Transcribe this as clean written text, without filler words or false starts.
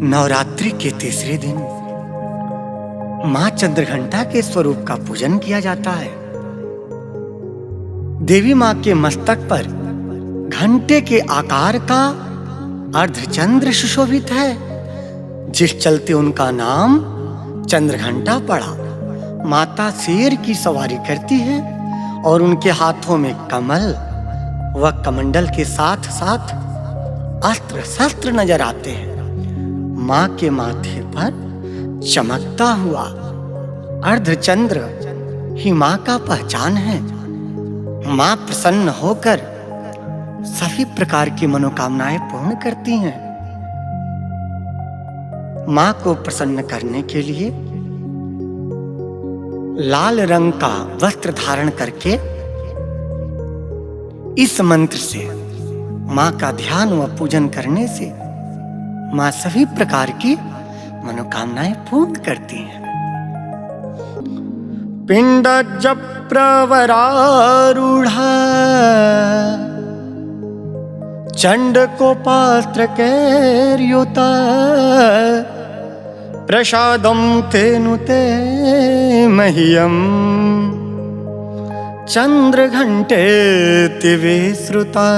नवरात्रि के तीसरे दिन मां चंद्रघंटा के स्वरूप का पूजन किया जाता है। देवी मां के मस्तक पर घंटे के आकार का अर्धचंद्र सुशोभित है, जिस चलते उनका नाम चंद्रघंटा पड़ा। माता शेर की सवारी करती है और उनके हाथों में कमल व कमंडल के साथ साथ अस्त्र शस्त्र नजर आते हैं। मां के माथे पर चमकता हुआ अर्धचंद्र ही मां का पहचान है। मां प्रसन्न होकर सभी प्रकार की मनोकामनाएं पूर्ण करती हैं। मां को प्रसन्न करने के लिए लाल रंग का वस्त्र धारण करके इस मंत्र से मां का ध्यान व पूजन करने से मां सभी प्रकार की मनोकामनाएं पूर्ण करती हैं। पिंडज प्रवरारूढ़ा चंड को पात्र कैर्युता प्रसादम तेनुते मह्यम चंद्रघंटे तिवे श्रुता।